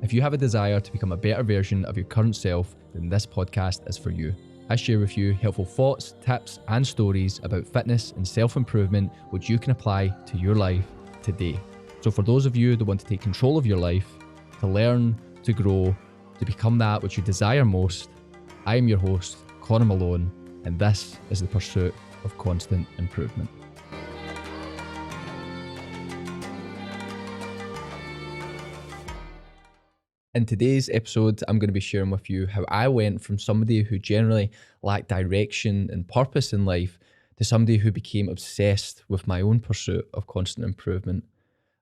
If you have a desire to become a better version of your current self, then this podcast is for you. I share with you helpful thoughts, tips, and stories about fitness and self-improvement which you can apply to your life today. So for those of you that want to take control of your life, to learn, to grow, to become that which you desire most, I am your host, Connor Malone, and this is the pursuit of constant improvement. In today's episode, I'm going to be sharing with you how I went from somebody who generally lacked direction and purpose in life to somebody who became obsessed with my own pursuit of constant improvement.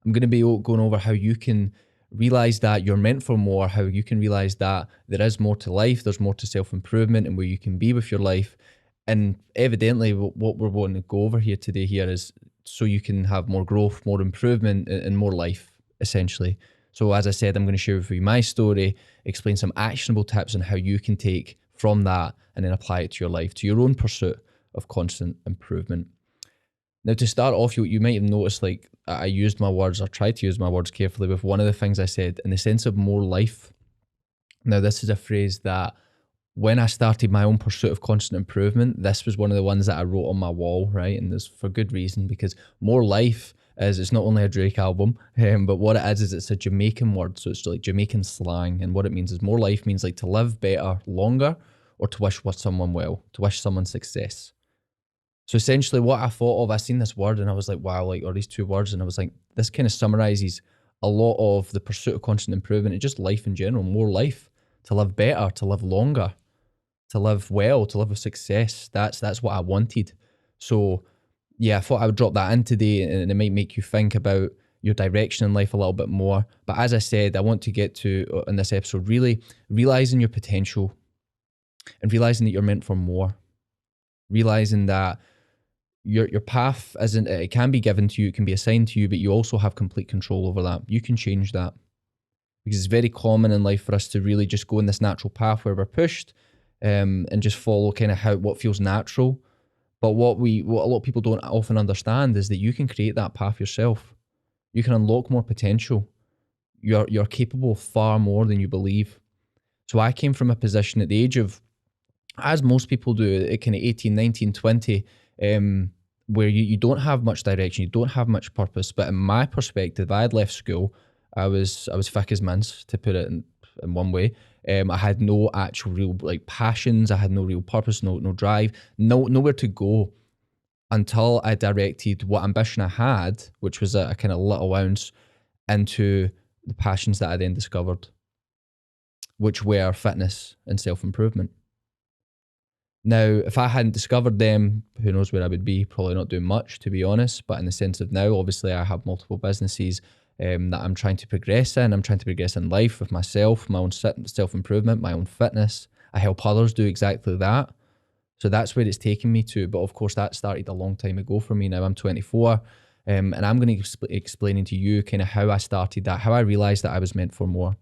I'm going to be going over how you can realize that you're meant for more, how you can realize that there is more to life, there's more to self-improvement and where you can be with your life. And evidently what we're wanting to go over here today is so you can have more growth, more improvement and more life, essentially. So as I said, I'm going to share with you my story, explain some actionable tips on how you can take from that and then apply it to your life, to your own pursuit of constant improvement. Now, to start off, you might have noticed like I used my words or tried to use my words carefully with one of the things I said in the sense of more life. Now, this is a phrase that when I started my own pursuit of constant improvement, this was one of the ones that I wrote on my wall, right? And this for good reason, because more life is, it's not only a Drake album, but what it is it's a Jamaican word. So it's like Jamaican slang. And what it means is more life means like to live better, longer, or to wish someone well, to wish someone success. So essentially what I thought of, I seen this word and I was like, wow, like, or these two words. And I was like, this kind of summarizes a lot of the pursuit of constant improvement and just life in general, more life, to live better, to live longer, to live well, to live with success. That's what I wanted. So yeah, I thought I would drop that in today and it might make you think about your direction in life a little bit more. But as I said, I want to get to, in this episode, really realizing your potential and realizing that you're meant for more. Realizing that your path isn't, it can be given to you, it can be assigned to you, but you also have complete control over that. You can change that. Because it's very common in life for us to really just go in this natural path where we're pushed and just follow kind of what feels natural. But what a lot of people don't often understand is that you can create that path yourself. You can unlock more potential. You're capable of far more than you believe. So I came from a position at the age of, as most people do, at kind of 18, 19, 20, where you don't have much direction, you don't have much purpose. But in my perspective, I had left school. I was thick as mince, to put it in one way. I had no actual real like passions. I had no real purpose, no drive, nowhere to go until I directed what ambition I had, which was a kind of little ounce, into the passions that I then discovered, which were fitness and self-improvement. Now, if I hadn't discovered them, who knows where I would be? Probably not doing much, to be honest. But in the sense of now, obviously I have multiple businesses that I'm trying to progress in. I'm trying to progress in life with myself, my own self-improvement, my own fitness. I help others do exactly that. So that's where it's taken me to. But of course, that started a long time ago for me. Now I'm 24 and I'm going to explaining to you kind of how I started that, how I realized that I was meant for more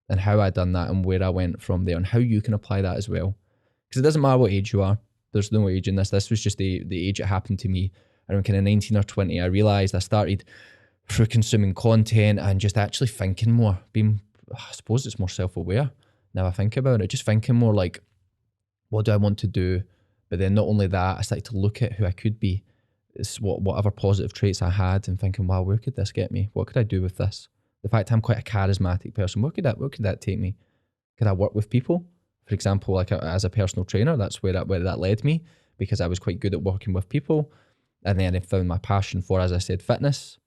and how I done that and where I went from there and how you can apply that as well. Because it doesn't matter what age you are. There's no age in this. This was just the age it happened to me. Around kind of 19 or 20, I realized I started through consuming content and just actually thinking more, I suppose it's more self-aware now I think about it, just thinking more like, what do I want to do? But then not only that, I started to look at who I could be. It's whatever positive traits I had and thinking, wow, where could this get me? What could I do with this? The fact I'm quite a charismatic person, where could that take me? Could I work with people? For example, like as a personal trainer, that's where that led me, because I was quite good at working with people. And then I found my passion for, as I said, fitness.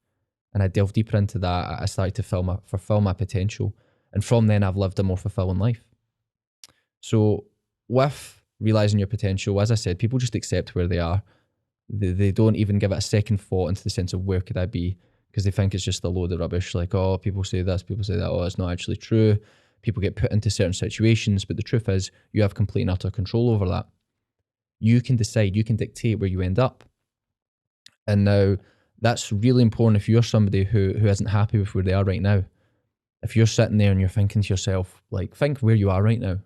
And I delved deeper into that. I started to fulfill my potential. And from then I've lived a more fulfilling life. So with realizing your potential, as I said, people just accept where they are. They don't even give it a second thought into the sense of where could I be, because they think it's just a load of rubbish. Like, oh, people say this, people say that. Oh, it's not actually true. People get put into certain situations, but the truth is you have complete and utter control over that. You can decide, you can dictate where you end up. And now that's really important if you're somebody who isn't happy with where they are right now. If you're sitting there and you're thinking to yourself, like, think where you are right now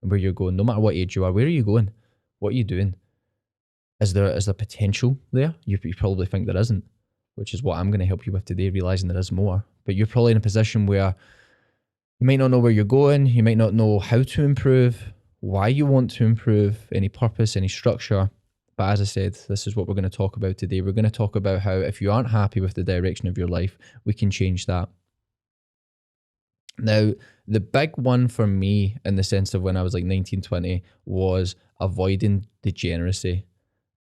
and where you're going, no matter what age you are, where are you going? What are you doing? Is there potential there? You probably think there isn't, which is what I'm going to help you with today, realizing there is more. But you're probably in a position where You might not know where you're going. You might not know how to improve, why you want to improve, any purpose, any structure. But as I said, this is what we're going to talk about today. We're going to talk about how if you aren't happy with the direction of your life, we can change that. Now, the big one for me in the sense of when I was like 19, 20 was avoiding degeneracy,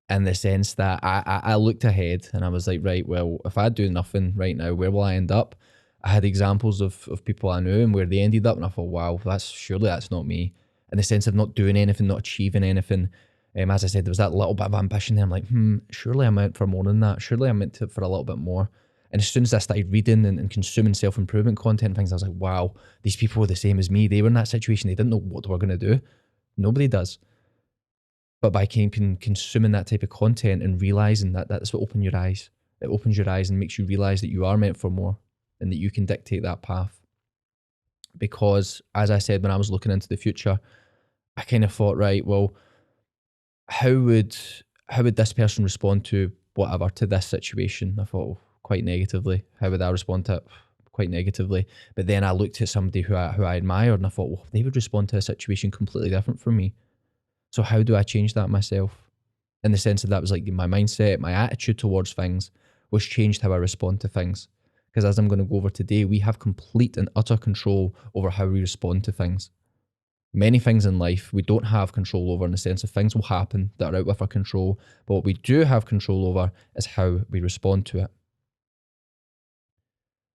in the sense that I looked ahead and I was like, right, well, if I do nothing right now, where will I end up? I had examples of people I knew and where they ended up, and I thought, wow, surely that's not me. In the sense of not doing anything, not achieving anything. As I said, there was that little bit of ambition there. I'm like, surely I'm meant for more than that. Surely I'm meant to for a little bit more. And as soon as I started reading and consuming self-improvement content and things, I was like, wow, these people were the same as me. They were in that situation. They didn't know what they were going to do. Nobody does. But by keeping consuming that type of content and realizing that, that's what opens your eyes. It opens your eyes and makes you realize that you are meant for more and that you can dictate that path. Because as I said, when I was looking into the future, I kind of thought, right, well, how would this person respond to whatever, to this situation? I thought, oh, quite negatively. How would I respond to it? Quite negatively. But then I looked at somebody who I admired and I thought, well, they would respond to a situation completely different from me. So how do I change that myself? In the sense that was like my mindset, my attitude towards things was changed how I respond to things. Because as I'm going to go over today, we have complete and utter control over how we respond to things. Many things in life we don't have control over, in the sense of things will happen that are out of our control. But what we do have control over is how we respond to it.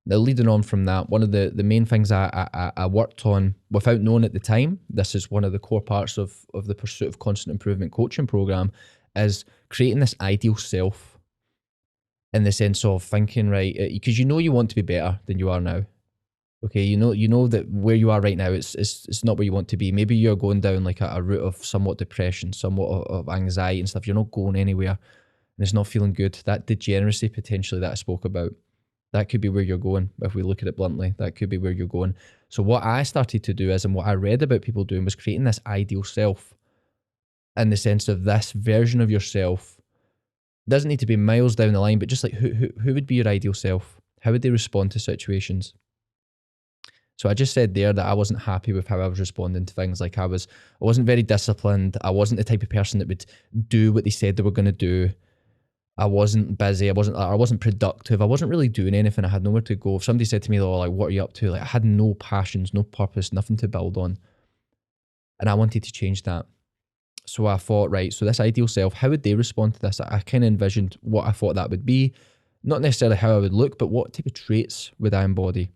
Now, leading on from that, one of the main things I worked on without knowing at the time, this is one of the core parts of the Pursuit of Constant Improvement coaching program, is creating this ideal self, in the sense of thinking, right, because you know you want to be better than you are now. Okay, you know that where you are right now, it's not where you want to be. Maybe you're going down like a route of somewhat depression, somewhat of anxiety and stuff. You're not going anywhere and it's not feeling good. That degeneracy potentially that I spoke about, that could be where you're going. If we look at it bluntly, that could be where you're going. So what I started to do is, and what I read about people doing, was creating this ideal self, in the sense of this version of yourself. Doesn't need to be miles down the line, but just like who would be your ideal self? How would they respond to situations? So I just said there that I wasn't happy with how I was responding to things. Like I wasn't very disciplined. I wasn't the type of person that would do what they said they were going to do. I wasn't busy. I wasn't productive. I wasn't really doing anything. I had nowhere to go. If somebody said to me, "Oh, like what are you up to?" Like I had no passions, no purpose, nothing to build on, and I wanted to change that. So I thought, right, so this ideal self, how would they respond to this? I kind of envisioned what I thought that would be, not necessarily how I would look, but what type of traits would I embody.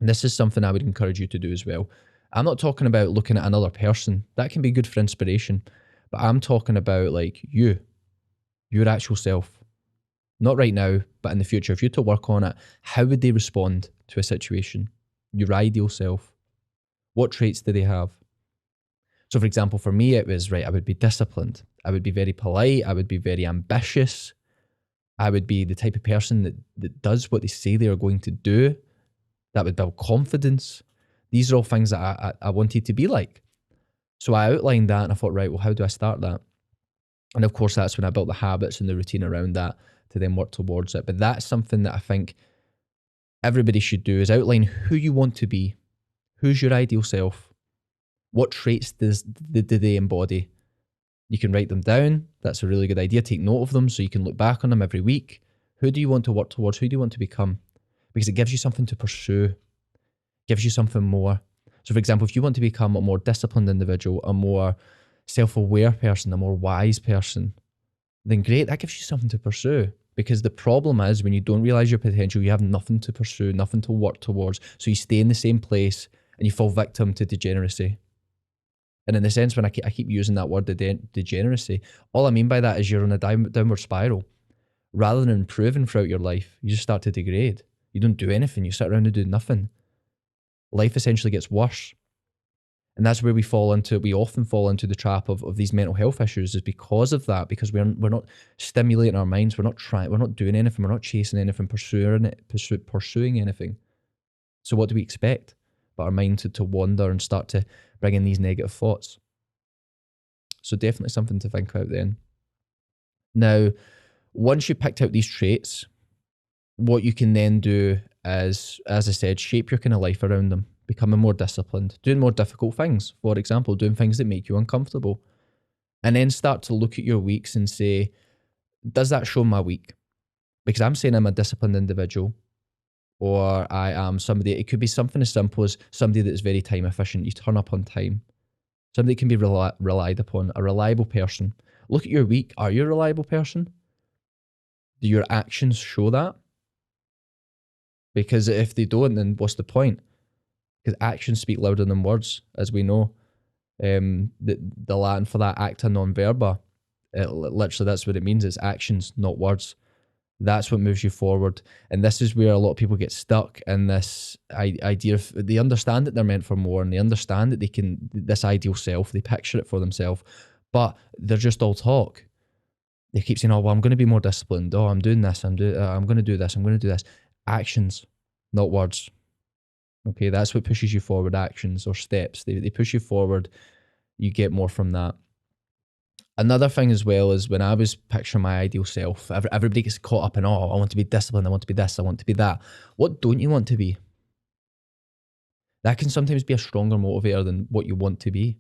And this is something I would encourage you to do as well. I'm not talking about looking at another person. That can be good for inspiration. But I'm talking about like you, your actual self. Not right now, but in the future. If you're to work on it, how would they respond to a situation? Your ideal self. What traits do they have? So for example, for me, it was, right, I would be disciplined. I would be very polite. I would be very ambitious. I would be the type of person that does what they say they are going to do. That would build confidence. These are all things that I wanted to be like. So I outlined that and I thought, right, well, how do I start that? And of course, that's when I built the habits and the routine around that to then work towards it. But that's something that I think everybody should do, is outline who you want to be. Who's your ideal self? What traits do they embody? You can write them down. That's a really good idea. Take note of them so you can look back on them every week. Who do you want to work towards? Who do you want to become? Because it gives you something to pursue, gives you something more. So for example, if you want to become a more disciplined individual, a more self-aware person, a more wise person, then great, that gives you something to pursue. Because the problem is when you don't realize your potential, you have nothing to pursue, nothing to work towards. So you stay in the same place and you fall victim to degeneracy. And in the sense, when I keep using that word, degeneracy, all I mean by that is you're on a downward spiral. Rather than improving throughout your life, you just start to degrade. You don't do anything. You sit around and do nothing. Life essentially gets worse. And that's where we often fall into the trap of these mental health issues, is because of that, because we're not stimulating our minds. We're not doing anything. We're not chasing anything, pursuing anything. So what do we expect? But our mind to wander and start to bring in these negative thoughts. So definitely something to think about then. Now, once you've picked out these traits, what you can then do is, as I said, shape your kind of life around them. becoming more disciplined, doing more difficult things. For example, doing things that make you uncomfortable. And then start to look at your weeks and say, does that show my week? Because I'm saying I'm a disciplined individual, or I am somebody, it could be something as simple as somebody that's very time efficient. You turn up on time. Somebody that can be relied upon, a reliable person. Look at your week. Are you a reliable person? Do your actions show that? Because if they don't, then what's the point? Because actions speak louder than words, as we know. The Latin for that, acta non verba, literally that's what it means. It's actions, not words. That's what moves you forward. And this is where a lot of people get stuck in this idea of, they understand that they're meant for more, and they understand that they can, this ideal self, they picture it for themselves, but they're just all talk. They keep saying, oh, well, I'm going to be more disciplined. Oh, I'm doing this. I'm going to do this. I'm going to do this. Actions, not words. Okay, that's what pushes you forward, actions or steps. They push you forward. You get more from that. Another thing as well is when I was picturing my ideal self, everybody gets caught up in, oh, I want to be disciplined. I want to be this. I want to be that. What don't you want to be? That can sometimes be a stronger motivator than what you want to be.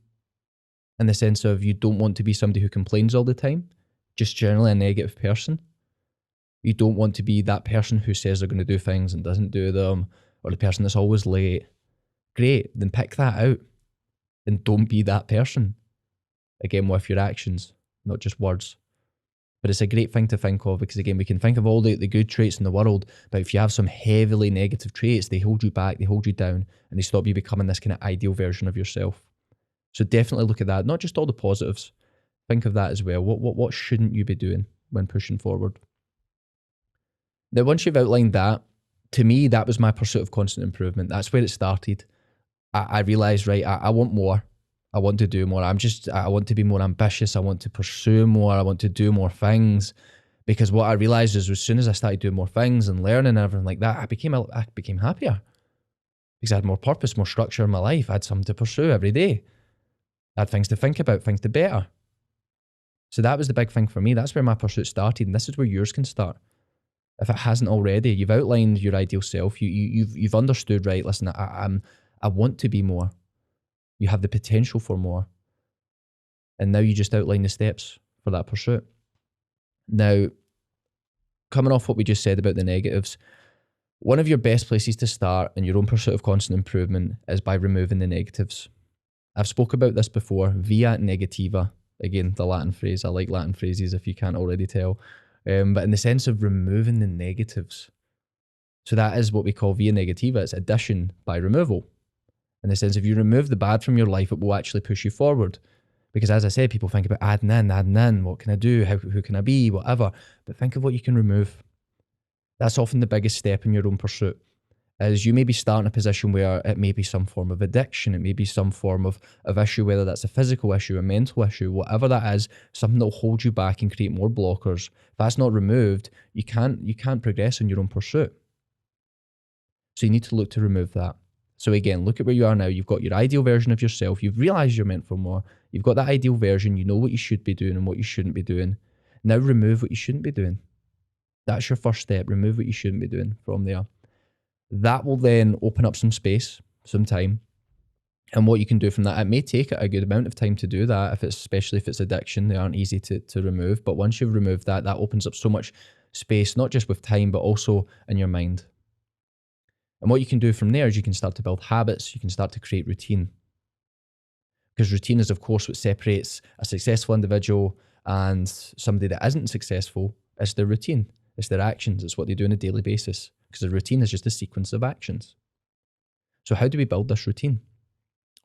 In the sense of, you don't want to be somebody who complains all the time, just generally a negative person. You don't want to be that person who says they're going to do things and doesn't do them, or the person that's always late. Great, then pick that out. Then don't be that person. Again, with your actions, not just words. But it's a great thing to think of, because again, we can think of all the good traits in the world, but if you have some heavily negative traits, they hold you back, they hold you down, and they stop you becoming this kind of ideal version of yourself. So definitely look at that, not just all the positives. Think of that as well. What shouldn't you be doing when pushing forward? Now, once you've outlined that, to me, that was my pursuit of constant improvement. That's where it started. I realized, right, I want more. I want to do more. I want to be more ambitious. I want to pursue more. I want to do more things. Because what I realized is, as soon as I started doing more things and learning and everything like that, I became happier. Because I had more purpose, more structure in my life. I had something to pursue every day. I had things to think about, things to better. So that was the big thing for me. That's where my pursuit started. And this is where yours can start. If it hasn't already, you've outlined your ideal self. You've understood, right, listen, I want to be more. You have the potential for more. And now you just outline the steps for that pursuit. Now, coming off what we just said about the negatives, one of your best places to start in your own pursuit of constant improvement is by removing the negatives. I've spoke about this before, via negativa. Again, the Latin phrase. I like Latin phrases if you can't already tell. But in the sense of removing the negatives. So that is what we call via negativa. It's addition by removal. In the sense, if you remove the bad from your life, it will actually push you forward. Because as I said, people think about adding in, what can I do? Who can I be? Whatever. But think of what you can remove. That's often the biggest step in your own pursuit. As you may be starting a position where it may be some form of addiction, it may be some form of issue, whether that's a physical issue, a mental issue, whatever that is, something that will hold you back and create more blockers. If that's not removed, you can't progress in your own pursuit. So you need to look to remove that. So again, look at where you are now. You've got your ideal version of yourself. You've realized you're meant for more. You've got that ideal version. You know what you should be doing and what you shouldn't be doing. Now remove what you shouldn't be doing. That's your first step. Remove what you shouldn't be doing from there. That will then open up some space, some time. And what you can do from that, it may take a good amount of time to do that, especially if it's addiction. They aren't easy to remove. But once you've removed that, that opens up so much space, not just with time, but also in your mind. And what you can do from there is you can start to build habits. You can start to create routine. Because routine is, of course, what separates a successful individual and somebody that isn't successful. It's their routine. It's their actions. It's what they do on a daily basis. Because a routine is just a sequence of actions. So how do we build this routine?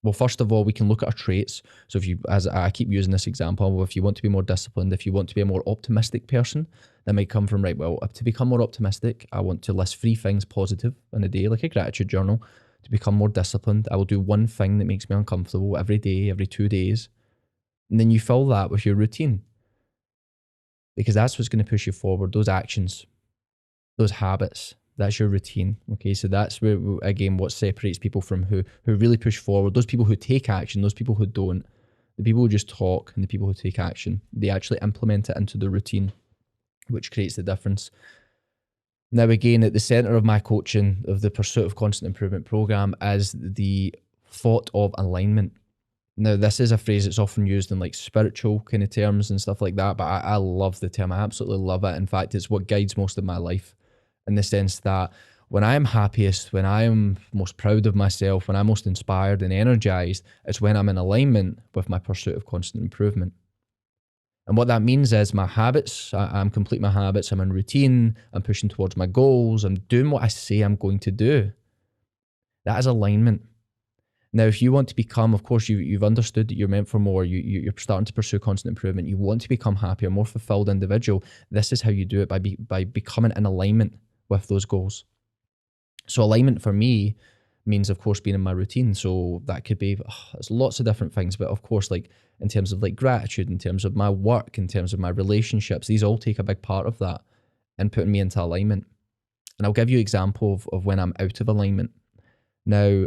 Well, first of all, we can look at our traits. So if you, as I keep using this example, if you want to be more disciplined, if you want to be a more optimistic person, that might come from, right, well, to become more optimistic, I want to list 3 things positive in a day, like a gratitude journal. To become more disciplined, I will do one thing that makes me uncomfortable every day, every 2 days. And then you fill that with your routine. Because that's what's going to push you forward, those actions, those habits. That's your routine. Okay, so that's where, again, what separates people from who really push forward. Those people who take action, those people who don't. The people who just talk and the people who take action. They actually implement it into the routine, which creates the difference. Now, again, at the center of my coaching of the Pursuit of Constant Improvement program is the thought of alignment. Now, this is a phrase that's often used in like spiritual kind of terms and stuff like that, but I love the term. I absolutely love it. In fact, it's what guides most of my life, in the sense that when I'm happiest, when I'm most proud of myself, when I'm most inspired and energized, it's when I'm in alignment with my pursuit of constant improvement. And what that means is my habits, I'm complete my habits, I'm in routine, I'm pushing towards my goals, I'm doing what I say I'm going to do. That is alignment. Now, if you want to become, of course, you've understood that you're meant for more, you're starting to pursue constant improvement, you want to become happier, more fulfilled individual, this is how you do it, by becoming in alignment with those goals. So alignment for me means, of course, being in my routine. So that could be, there's lots of different things, but of course, like in terms of like gratitude, in terms of my work, in terms of my relationships, these all take a big part of that and putting me into alignment. And I'll give you an example of when I'm out of alignment. Now,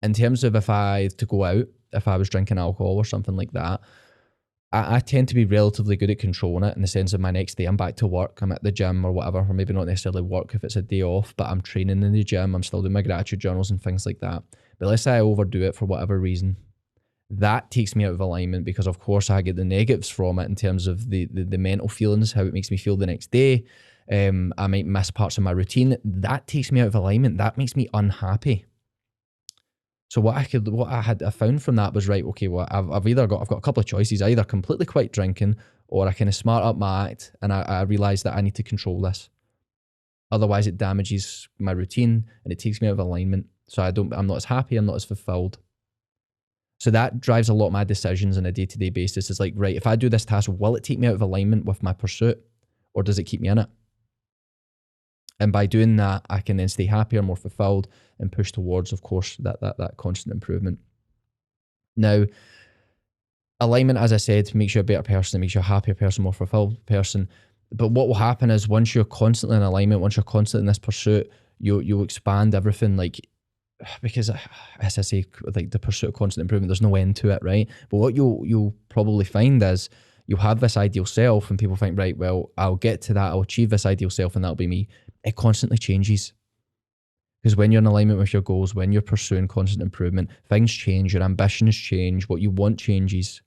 in terms of if I to go out, if I was drinking alcohol or something like that, I tend to be relatively good at controlling it, in the sense of my next day I'm back to work, I'm at the gym or whatever, or maybe not necessarily work if it's a day off, but I'm training in the gym, I'm still doing my gratitude journals and things like that. But let's say I overdo it for whatever reason. That takes me out of alignment, because of course I get the negatives from it in terms of the mental feelings, how it makes me feel the next day. I might miss parts of my routine. That takes me out of alignment. That makes me unhappy. So what I found from that was, right, okay, well, I've got a couple of choices. I either completely quit drinking, or I kind of smart up my act and I realize that I need to control this. Otherwise it damages my routine and it takes me out of alignment. So I'm not as happy, I'm not as fulfilled. So that drives a lot of my decisions on a day-to-day basis. It's like, right, if I do this task, will it take me out of alignment with my pursuit, or does it keep me in it? And by doing that, I can then stay happier, more fulfilled, and push towards, of course, that constant improvement. Now, alignment, as I said, makes you a better person, makes you a happier person, more fulfilled person. But what will happen is, once you're constantly in alignment, once you're constantly in this pursuit, you'll expand everything. Like, because as I say, like the pursuit of constant improvement, there's no end to it, right? But what you'll probably find is, you'll have this ideal self and people think, right, well, I'll get to that, I'll achieve this ideal self and that'll be me. It constantly changes. Because when you're in alignment with your goals, when you're pursuing constant improvement, things change, your ambitions change, what you want changes,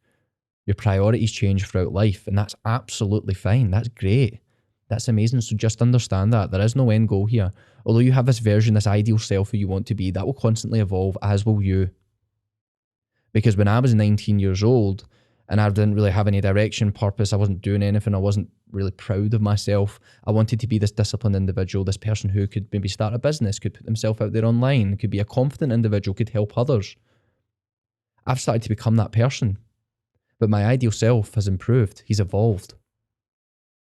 your priorities change throughout life, and that's absolutely fine. That's great. That's amazing. So just understand that there is no end goal here. Although you have this version, this ideal self who you want to be, that will constantly evolve, as will you. Because when I was 19 years old and I didn't really have any direction, purpose, I wasn't doing anything, I wasn't really proud of myself, I wanted to be this disciplined individual, this person who could maybe start a business, could put themselves out there online, could be a confident individual, could help others. I've started to become that person. But my ideal self has improved. He's evolved.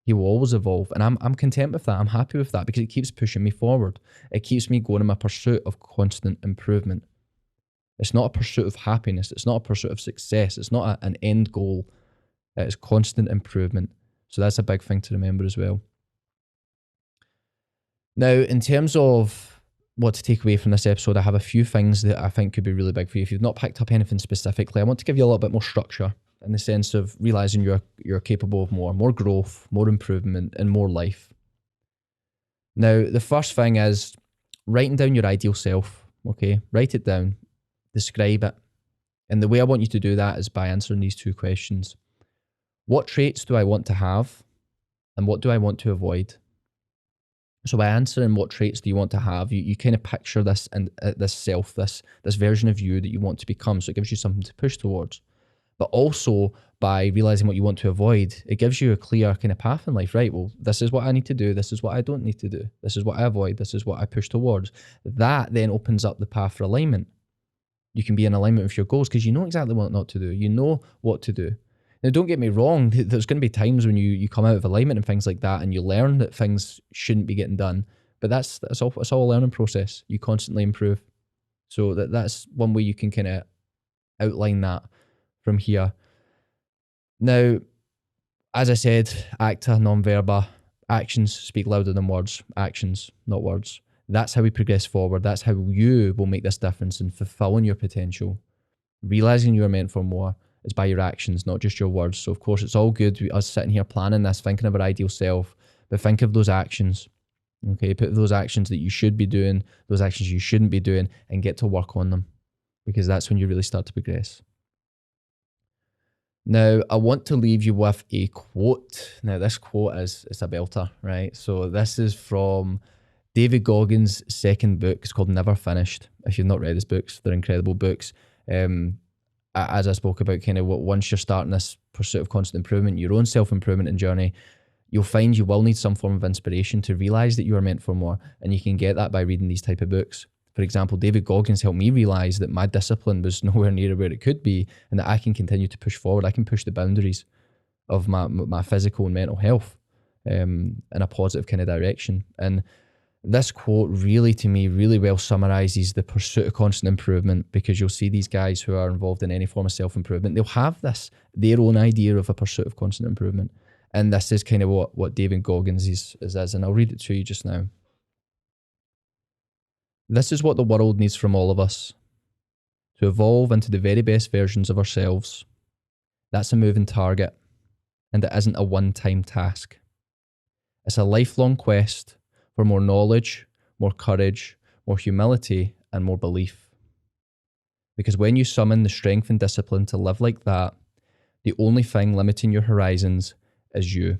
He will always evolve. And I'm content with that. I'm happy with that, because it keeps pushing me forward. It keeps me going in my pursuit of constant improvement. It's not a pursuit of happiness. It's not a pursuit of success. It's not an end goal. It's constant improvement. So that's a big thing to remember as well. Now, in terms of what to take away from this episode, I have a few things that I think could be really big for you. If you've not picked up anything specifically, I want to give you a little bit more structure, in the sense of realizing you're capable of more growth, more improvement, and more life. Now, the first thing is writing down your ideal self. Okay, write it down. Describe it. And the way I want you to do that is by answering these two questions. What traits do I want to have? And what do I want to avoid? So by answering what traits do you want to have, you kind of picture this and this self, this version of you that you want to become. So it gives you something to push towards. But also, by realizing what you want to avoid, it gives you a clear kind of path in life, right? Well, this is what I need to do. This is what I don't need to do. This is what I avoid. This is what I push towards. That then opens up the path for alignment. You can be in alignment with your goals because you know exactly what not to do. You know what to do. Now, don't get me wrong. There's going to be times when you come out of alignment and things like that, and you learn that things shouldn't be getting done. But that's all. It's all a learning process. You constantly improve. So that's one way you can kind of outline that from here. Now, as I said, acta, non-verba, actions speak louder than words. Actions, not words. That's how we progress forward. That's how you will make this difference in fulfilling your potential. Realizing you are meant for more is by your actions, not just your words. So of course, it's all good us sitting here planning this, thinking of our ideal self, but think of those actions. Okay, put those actions that you should be doing, those actions you shouldn't be doing, and get to work on them, because that's when you really start to progress. Now, I want to leave you with a quote. Now, this quote it's a belter, right? So this is from David Goggins' second book. It's called Never Finished. If you've not read his books, they're incredible books. As I spoke about, kind of once you're starting this pursuit of constant improvement, your own self-improvement and journey, you'll find you will need some form of inspiration to realize that you are meant for more. And you can get that by reading these type of books. For example, David Goggins helped me realize that my discipline was nowhere near where it could be, and that I can continue to push forward. I can push the boundaries of my physical and mental health in a positive kind of direction. And this quote really, to me, really well summarizes the pursuit of constant improvement, because you'll see these guys who are involved in any form of self-improvement, they'll have their own idea of a pursuit of constant improvement. And this is kind of what David Goggins is, and I'll read it to you just now. This is what the world needs from all of us: to evolve into the very best versions of ourselves. That's a moving target, and it isn't a one-time task. It's a lifelong quest for more knowledge, more courage, more humility, and more belief. Because when you summon the strength and discipline to live like that, the only thing limiting your horizons is you.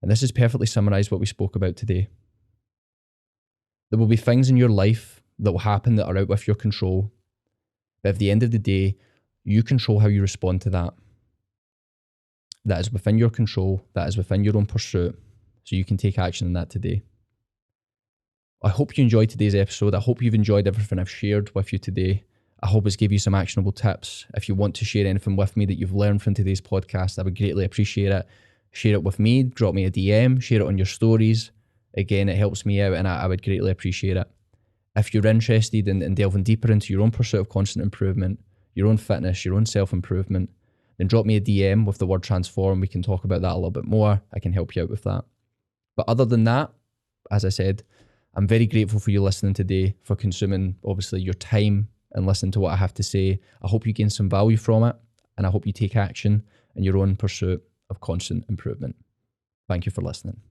And this has perfectly summarized what we spoke about today. There will be things in your life that will happen that are out of your control, but at the end of the day, you control how you respond to that. That is within your control, that is within your own pursuit, so you can take action on that today. I hope you enjoyed today's episode. I hope you've enjoyed everything I've shared with you today. I hope it's gave you some actionable tips. If you want to share anything with me that you've learned from today's podcast, I would greatly appreciate it. Share it with me, drop me a DM, share it on your stories. Again, it helps me out, and I would greatly appreciate it. If you're interested in delving deeper into your own pursuit of constant improvement, your own fitness, your own self-improvement, then drop me a DM with the word transform. We can talk about that a little bit more. I can help you out with that. But other than that, as I said, I'm very grateful for you listening today, for consuming, obviously, your time and listening to what I have to say. I hope you gain some value from it, and I hope you take action in your own pursuit of constant improvement. Thank you for listening.